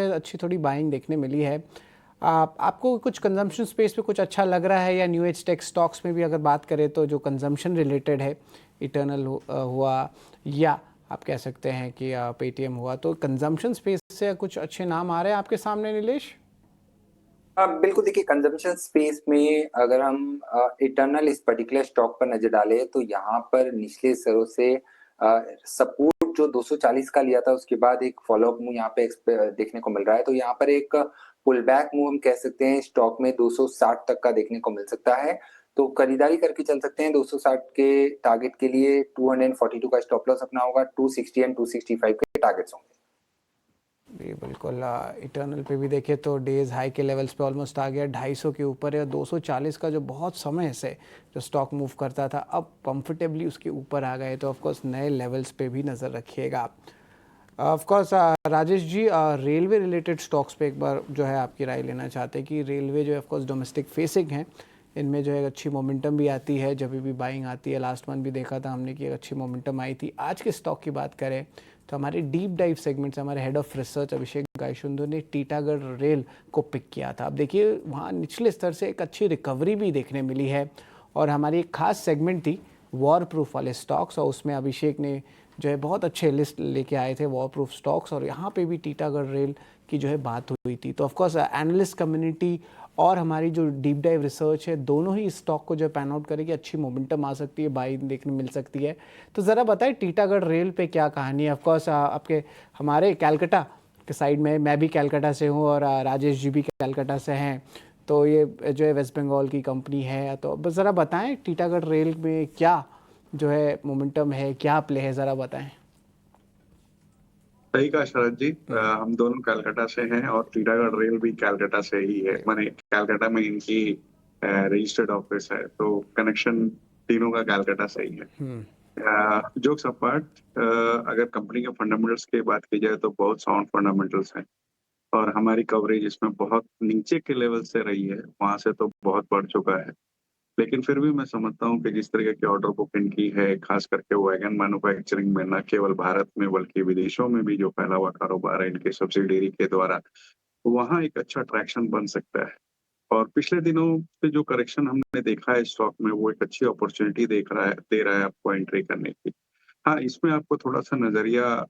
अच्छी थोड़ी बाइंग देखने मिली है। आपको कुछ कंजम्पशन स्पेस पे कुछ अच्छा लग रहा है, या न्यू एज टेक स्टॉक्स में भी अगर बात करें तो जो कंजम्पशन रिलेटेड है, इटर्नल हुआ, या आप कह सकते हैं कि पेटीएम हुआ, तो कंजम्पशन स्पेस से कुछ अच्छे नाम आ रहे हैं आपके सामने नीलेश? बिल्कुल। देखिए, कंजम्पशन स्पेस में अगर हम इटर्नल इस पर्टिकुलर स्टॉक पर नजर डालें तो यहाँ पर निचले स्तरों से सपोर्ट जो 240 का लिया था, उसके बाद एक फॉलोअप मूव यहाँ पे देखने को मिल रहा है। तो यहाँ पर एक पुल बैक मूव हम कह सकते हैं स्टॉक में 260 तक का देखने को मिल सकता है। तो खरीदारी करके चल सकते हैं। 260 के टारगेट के लिए 242 का स्टॉप लॉस अपना होगा। 260 एंड 265 के टारगेट्स होंगे। जी बिल्कुल। इटर्नल पे भी देखें तो डेज हाई के लेवल्स पे ऑलमोस्ट आ गया, 250 के ऊपर है। 240 का जो बहुत समय से जो स्टॉक मूव करता था, अब कंफर्टेबली उसके ऊपर आ गए। तो ऑफकोर्स नए लेवल्स पे भी नज़र रखिएगा। Of course Rajesh ji, railway related stocks पे एक बार जो है आपकी राय लेना चाहते हैं कि रेलवे जो है ऑफकोर्स डोमेस्टिक फेसिंग है, इनमें जो है अच्छी मोमेंटम भी आती है जब भी बाइंग आती है। लास्ट मंथ भी देखा था हमने कि एक अच्छी मोमेंटम आई थी। आज के स्टॉक की बात करें तो हमारे डीप डाइव सेगमेंट से हमारे हेड ऑफ रिसर्च अभिषेक गायशुंदर ने टीटागढ़ रेल को पिक किया था। अब देखिए वहाँ निचले स्तर से एक अच्छी रिकवरी भी देखने मिली है, और हमारी एक खास सेगमेंट थी वॉर प्रूफ वाले स्टॉक्स, और उसमें अभिषेक ने जो है बहुत अच्छे लिस्ट लेके आए थे वॉर प्रूफ स्टॉक्स, और यहाँ पे भी टीटागढ़ रेल की जो है बात हुई थी। तो ऑफकोर्स एनालिस्ट कम्युनिटी और हमारी जो डीप डाइव रिसर्च है, दोनों ही स्टॉक को जो पैन आउट करेगी, अच्छी मोमेंटम आ सकती है, बाई देखने मिल सकती है। तो ज़रा बताएं टीटागढ़ रेल पे क्या कहानी है। ऑफकोर्स आपके हमारे कैलकाटा के साइड में, मैं भी कैलकाटा से हूँ और राजेश जी भी कैलकाटा से हैं, तो ये जो है वेस्ट बंगाल की कंपनी है। तो बस ज़रा बताएं टीटागढ़ रेल में क्या जो है मोमेंटम है, क्या प्ले है, ज़रा बताएं। सही कहा शरद जी। हम दोनों कलकत्ता से हैं और टीटागढ़ रेल भी कलकत्ता से ही है। माने कलकत्ता में इनकी रजिस्टर्ड ऑफिस है, तो कनेक्शन तीनों का कलकत्ता से ही है। जोक्स अपार्ट, अगर कंपनी के फंडामेंटल्स की बात की जाए तो बहुत साउंड फंडामेंटल्स हैं, और हमारी कवरेज इसमें बहुत नीचे के लेवल से रही है, वहां से तो बहुत बढ़ चुका है। लेकिन फिर भी मैं समझता हूँ कि जिस तरीके की ऑर्डर बुक इनकी है, खास करके वैगन मैन्युफैक्चरिंग में, न केवल भारत में बल्कि विदेशों में भी जो फैला हुआ कारोबार है इनके सब्सिडरी के द्वारा, वहाँ एक अच्छा ट्रैक्शन बन सकता है। और पिछले दिनों से जो करेक्शन हमने देखा है स्टॉक में, वो एक अच्छी अपॉर्चुनिटी दे रहा है आपको एंट्री करने की। हाँ, इसमें आपको थोड़ा-सा नज़रिया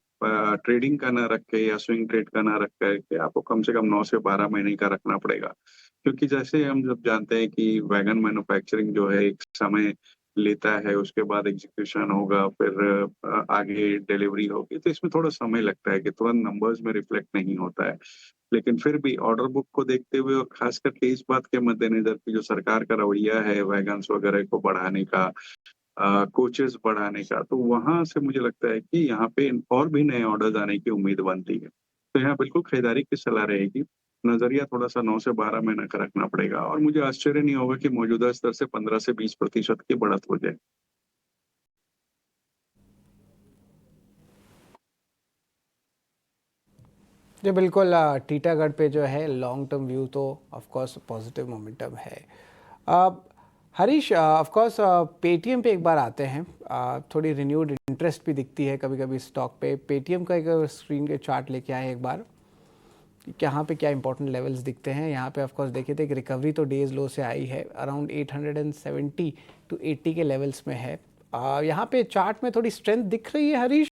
ट्रेडिंग का ना रख के या स्विंग ट्रेड का ना रख के आपको कम से कम 9 से 12 महीने का रखना पड़ेगा। क्योंकि जैसे हम जब जानते हैं कि वैगन मैन्युफैक्चरिंग जो है एक समय लेता है, उसके बाद एग्जीक्यूशन होगा, फिर आगे डिलीवरी होगी, तो इसमें थोड़ा समय लगता है कि तुरंत नंबर्स में रिफ्लेक्ट नहीं होता है। लेकिन फिर भी ऑर्डर बुक को देखते हुए और खास करके इस बात के मद्देनज़र कि जो सरकार का रवैया है वैगन्स वगैरह को बढ़ाने का, कोचेस बढ़ाने का, तो वहाँ से मुझे लगता है कि यहाँ पे और भी नए ऑर्डर्स आने की उम्मीद बनती है। तो यहाँ बिल्कुल खरीदारी की सलाह रहेगी। नज़रिया थोड़ा-सा 9 से 12 महीने का रखना पड़ेगा, और मुझे आश्चर्य नहीं होगा कि मौजूदा स्तर से 15 से 20% की बढ़त हो जाए। जी बिल्कुल। टीटागढ़ पे जो है लॉन्ग टर्म व्यू तो ऑफकोर्स पॉजिटिव मोमेंटम है। हरीश, ऑफकोर्स पेटीएम पे एक बार आते हैं। थोड़ी रिन्यूड इंटरेस्ट भी दिखती है कभी कभी स्टॉक पे। पेटीएम का एक स्क्रीन के चार्ट लेके आए एक बार, यहाँ पे क्या इंपॉर्टेंट लेवल्स दिखते हैं। यहाँ पे ऑफकोर्स देखिए तो एक रिकवरी तो डेज लो से आई है, अराउंड 870 टू 80 के लेवल्स में है। यहाँ पे चार्ट में थोड़ी स्ट्रेंथ दिख रही है हरीश,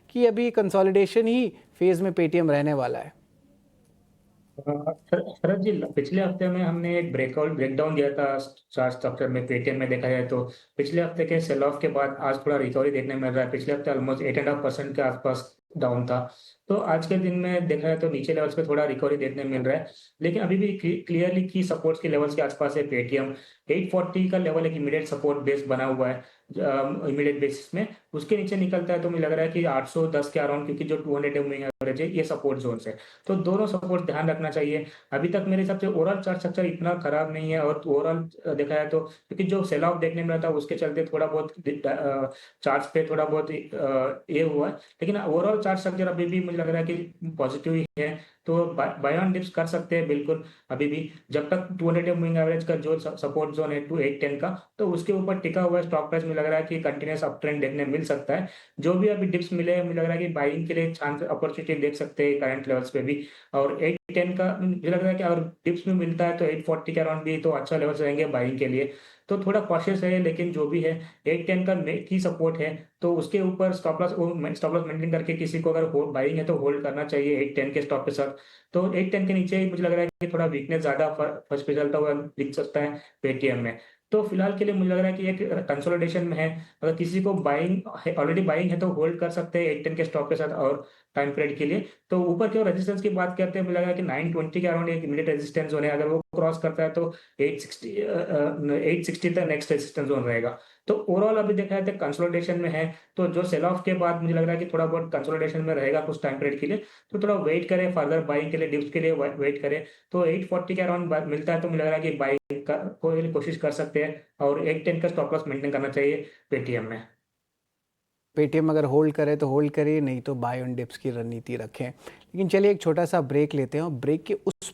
कि अभी कंसोलिडेशन ही फेज में पेटीएम रहने वाला है। शरद जी, पिछले हफ्ते में हमने एक ब्रेकडाउन दिया था चार्ट स्ट्रक्चर में। पेटीएम में देखा जाए तो पिछले हफ्ते के सेल ऑफ के बाद आज थोड़ा रिकवरी देखने मिल रहा है। पिछले हफ्ते ऑलमोस्ट 8.5% के आसपास डाउन था, तो आज के दिन में देखा जाए तो नीचे लेवल्स पे थोड़ा रिकवरी देखने मिल रहा है। लेकिन अभी भी क्लियरली की सपोर्ट्स के लेवल्स के आसपास है पेटीएम। 840 का लेवल एक इमीडिएट सपोर्ट बेस बना हुआ है इमीडिएट बेसिस में। उसके नीचे निकलता है तो मुझे लग रहा है कि 810 के अराउंड, क्योंकि जो 200 मूविंग एवरेज है ये सपोर्ट जोन है, तो दोनों सपोर्ट ध्यान रखना चाहिए। अभी तक मेरे हिसाब से ओवरऑल चार्ट स्ट्रक्चर इतना खराब नहीं है, और ओवरऑल देखा जाए तो क्योंकि जो सेल ऑफ देखने में रहा था उसके चलते थोड़ा बहुत चार्ट्स पे थोड़ा बहुत ये हुआ है। लेकिन ओवरऑल चार्ट स्ट्रक्चर अभी भी मुझे लग रहा है कि पॉजिटिव ही है, तो बाय ऑन डिप्स कर सकते हैं बिल्कुल। अभी भी जब तक 200 मूविंग एवरेज का जो सपोर्ट जोन है 2810 का, तो उसके ऊपर टिका हुआ स्टॉक प्राइस मिला लग रहा है कि कंटिन्यूअस अप ट्रेंड देखने मिल सकता है। जो भी अभी डिप्स मिले हैं, मुझे लग रहा है कि बाइंग के लिए चांस अपॉर्चुनिटी देख सकते हैं करंट लेवल्स पे भी। और 810 का मुझे लग रहा है कि अगर डिप्स में मिलता है तो 840 के अराउंड भी तो अच्छा लेवल्स रहेंगे बाइंग के लिए। तो थोड़ा कॉशियस है, लेकिन जो भी है 810 का की सपोर्ट है, तो उसके ऊपर स्टॉप लॉस मेंटेन करके किसी को अगर बाइंग है तो होल्ड करना चाहिए 810 के स्टॉप के साथ। तो 810 के नीचे मुझे लग रहा है कि थोड़ा वीकनेस ज्यादा फर्स्ट पे चलता हुआ दिख सकता है पेटीएम में। तो फिलहाल के लिए मुझे लग रहा है कि एक कंसोलिडेशन में है। अगर किसी को बाइंग ऑलरेडी बाइंग है तो होल्ड कर सकते हैं 810 के स्टॉप के साथ और टाइम पीरियड के लिए। तो ऊपर की ओर रेजिस्टेंस की बात करते हैं, मुझे लगा कि 920 के अराउंड एक इमीडिएट रेजिस्टेंस जोन है। अगर वो क्रॉस करता है तो 860 तक नेक्स्ट रेजिस्टेंस जोन रहेगा। तो ओवरऑल अभी देखा जाए तो कंसोलिडेशन में है। तो जो सेल ऑफ के बाद मुझे लग रहा है कि थोड़ा बहुत कंसोलिडेशन में रहेगा कुछ टाइम पीरियड के लिए। तो थोड़ा वेट करें फर्दर बाइंग के लिए, डिप्स के लिए वेट करें। तो 840 के अराउंड मिलता है तो मुझे लग रहा है कि बाइंग को कोशिश कर सकते हैं और 810 का स्टॉप लॉस मेंटेन करना चाहिए पेटीएम में। पेटीएम अगर होल्ड करे तो होल्ड करिए, नहीं तो बाय ऑन डिप्स की रणनीति रखें। लेकिन चलिए एक छोटा सा ब्रेक लेते हैं और ब्रेक के उस